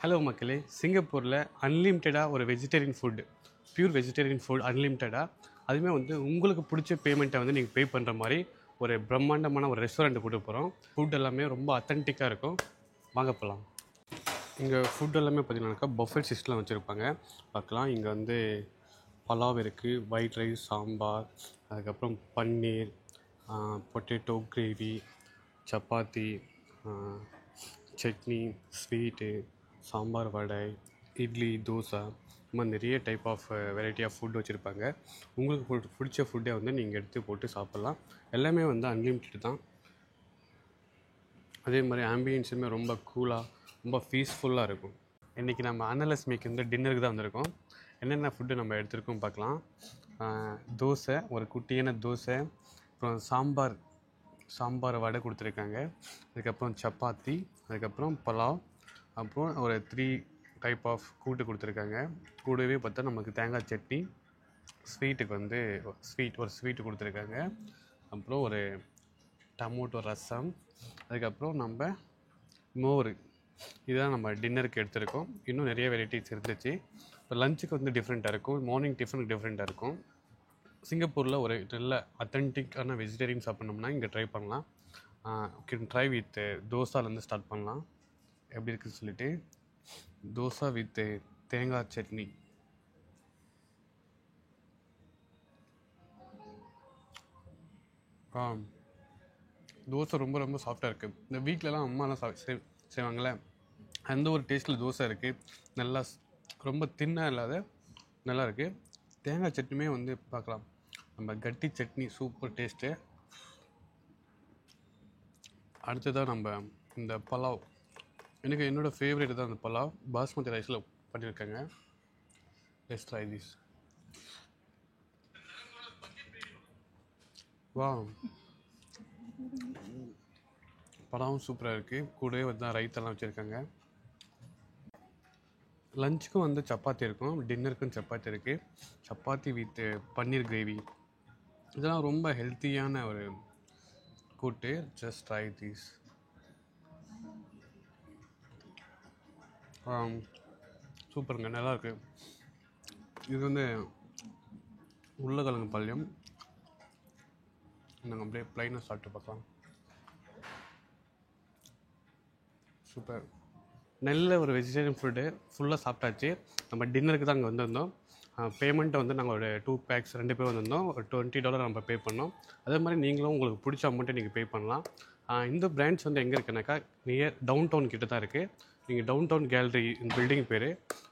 Hello மக்களே, சிங்கப்பூரில் அன்லிமிட்டடாக ஒரு vegetarian food, pure vegetarian food அன்லிமிட்டடாக, அதுவுமே வந்து உங்களுக்கு பிடிச்ச பேமெண்ட்டை வந்து நீங்கள் பே பண்ணுற மாதிரி ஒரு பிரம்மாண்டமான ஒரு ரெஸ்டாரண்ட் கூட்டு போகிறோம். ஃபுட் எல்லாமே ரொம்ப அத்தன்டிக்காக இருக்கும். வாங்க போகலாம். இங்கே ஃபுட் எல்லாமே பார்த்தீங்கன்னாக்கா பஃபெட் சிஸ்டம்லாம் வச்சுருப்பாங்க. பார்க்கலாம். இங்கே வந்து பலாவ் இருக்குது, ஒயிட் ரைஸ், சாம்பார், அதுக்கப்புறம் paneer, potato gravy, chapati, chutney, sweet, sambar, vada, idli, dosa, இந்த மாதிரி நிறைய type of variety of food வச்சுருப்பாங்க. உங்களுக்கு பிடிச்ச ஃபுட்டை வந்து நீங்கள் எடுத்து போட்டு சாப்பிட்லாம். எல்லாமே வந்து அன்லிமிட்டட் தான். அதே மாதிரி ஆம்பியன்ஸுமே ரொம்ப கூலாக, ரொம்ப பீஸ்ஃபுல்லாக இருக்கும். இன்றைக்கி நம்ம அன்னலட்சுமிக்கு வந்து டின்னருக்கு தான் வந்திருக்கோம். என்னென்ன ஃபுட்டு நம்ம எடுத்துருக்கோம் பார்க்கலாம். தோசை, ஒரு குட்டியான தோசை, அப்புறம் சாம்பார் வடை கொடுத்துருக்காங்க. அதுக்கப்புறம் சப்பாத்தி, அதுக்கப்புறம் பலாவ், அப்புறம் ஒரு 3 டைப் ஆஃப் கூட்டு கொடுத்துருக்காங்க. கூடவே பார்த்தா நமக்கு தேங்காய் சட்னி, ஸ்வீட்டுக்கு வந்து ஒரு ஸ்வீட்டு கொடுத்துருக்காங்க. அப்புறம் ஒரு டமோட்டோ ரசம், அதுக்கப்புறம் நம்ம மோர். இதுதான் நம்ம டின்னருக்கு எடுத்துருக்கோம். இன்னும் நிறைய வெரைட்டிஸ் இருந்துச்சு. இப்போ லஞ்சுக்கு வந்து டிஃப்ரெண்ட்டாக இருக்கும், மார்னிங் டிஃபனுக்கு டிஃப்ரெண்ட்டாக இருக்கும். சிங்கப்பூரில் ஒரு நல்ல அத்தன்டிக்கான வெஜிடேரியன் சாப்பிட்ணோம்னா இங்கே ட்ரை பண்ணலாம். கேன் ட்ரை வித் தோசாலேருந்து ஸ்டார்ட் பண்ணலாம். எப்படி இருக்குன்னு சொல்லிட்டு, தோசை வித் தேங்காய் சட்னி. தோசை ரொம்ப ரொம்ப சாஃப்டாக இருக்குது. இந்த வீட்டிலலாம் அம்மாலாம் செய்வாங்களே, அந்த ஒரு டேஸ்ட்டில் தோசை இருக்குது. நல்லா ரொம்ப தின்னாக இல்லாத நல்லா இருக்குது. தேங்காய் சட்னியுமே வந்து பார்க்கலாம், நம்ம கட்டி சட்னி, சூப்பர் டேஸ்ட்டு. அடுத்ததாக நம்ம இந்த பலாவ், எனக்கு என்னோடய ஃபேவரேட் தான் அந்த பலாவ். பாஸ்மதி ரைஸில் பண்ணியிருக்காங்க. Let's try this. வா, பலாவும் சூப்பராக இருக்குது. கூடவே வந்து ரைத்தெல்லாம் வச்சுருக்காங்க. லஞ்சுக்கும் வந்து சப்பாத்தி இருக்கும், டின்னருக்கும் சப்பாத்தி இருக்குது. சப்பாத்தி வித் பன்னீர் கிரேவி, இதெல்லாம் ரொம்ப ஹெல்த்தியான ஒரு கூட்டு. Just try these. சூப்பருங்க, நல்லாயிருக்கு. இது வந்து உருளைக்கிழங்கு பல்யம். நாங்கள் அப்படியே ப்ளைனாக சாப்பிட்டு பார்க்கலாம். சூப்பர். நல்ல ஒரு வெஜிடேரியன் ஃபுட்டு ஃபுல்லாக சாப்பிட்டாச்சு. நம்ம டின்னருக்கு தான் அங்கே வந்திருந்தோம். பேமெண்ட்டை வந்து நாங்கள் ஒரு 2 பேக்ஸ் 2 பேர் வந்திருந்தோம். ஒரு $20 நம்ம பே பண்ணோம். அதே மாதிரி நீங்களும் உங்களுக்கு பிடிச்ச அமௌண்ட்டை நீங்கள் பே பண்ணலாம். இந்த பிரான்ச் வந்து எங்கே இருக்குனாக்கா நியர் டவுன் டவுன் கிட்ட தான் இருக்குது. நீங்கள் டவுன் டவுன் கேலரி, இந்த பில்டிங் பேர்.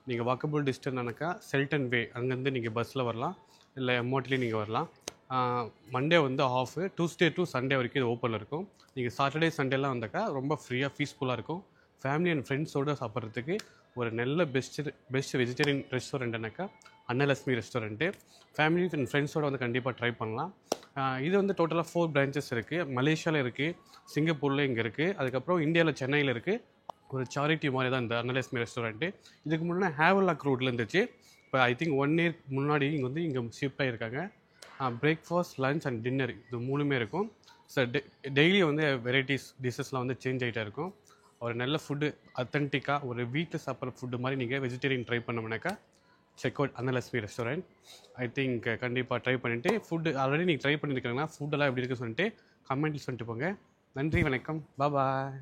நீங்கள் வாக்கபிள் டிஸ்டன்ஸ்னாக்கா செல்டன் வே, அங்கேருந்து நீங்கள் பஸ்ஸில் வரலாம், இல்லை எம்ஓடிலையும் நீங்கள் வரலாம். மண்டே வந்து ஆஃபு, டியூஸ்டே டு சண்டே வரைக்கும் இது ஓப்பனில் இருக்கும். நீங்கள் சாட்டர்டே சண்டேலாம் வந்தாக்கா ரொம்ப ஃப்ரீயாக பீஸ்ஃபுல்லாக இருக்கும். ஃபேமிலி அண்ட் ஃப்ரெண்ட்ஸோடு சாப்பிட்றதுக்கு ஒரு நல்ல பெஸ்ட் வெஜிடேரியன் ரெஸ்டாரண்ட்னாக்கா அன்னலட்சுமி ரெஸ்டாரண்ட்டு. ஃபேமிலி அண்ட் ஃப்ரெண்ட்ஸோடு வந்து கண்டிப்பாக ட்ரை பண்ணலாம். இது வந்து டோட்டலாக 4 பிரான்ச்சஸ் இருக்குது. மலேசியாவில் இருக்குது, சிங்கப்பூரில் இங்கே இருக்குது, அதுக்கப்புறம் இந்தியாவில் சென்னையில் இருக்குது. ஒரு சாரிட்டி மாதிரி தான் இந்த அன்னலட்சுமி ரெஸ்டாரண்ட்டு. இதுக்கு முன்னாடி ஹேவலாக் ரோட்டில் இருந்துச்சு. இப்போ ஐ திங்க் 1 இயர் முன்னாடி இங்கே ஷிஃப்ட் ஆகியிருக்காங்க. பிரேக்ஃபாஸ்ட், லன்ச் அண்ட் டின்னர் இது 3மே இருக்கும். ஸோ டெய்லி வந்து வெரைட்டிஸ் டிஷ்ஷஸ்லாம் வந்து சேஞ்ச் ஆகிட்டே இருக்கும். ஒரு நல்ல ஃபுட்டு, அத்தன்டிக்காக ஒரு வீட்டில் சாப்பிட்ற ஃபுட்டு மாதிரி நீங்கள் வெஜிடேரியன் ட்ரை பண்ணோம்னாக்கா check out Annalakshmi restaurant. I think கண்டிப்பாக ட்ரை பண்ணிவிட்டு, ஃபுட்டு ஆல்ரெடி நீங்கள் ட்ரை பண்ணியிருக்காங்கன்னா ஃபுட்டெல்லாம் எப்படி இருக்குன்னு சொல்லிட்டு கமெண்ட்டில் சொல்லிட்டு போங்க. நன்றி, வணக்கம், பாய்.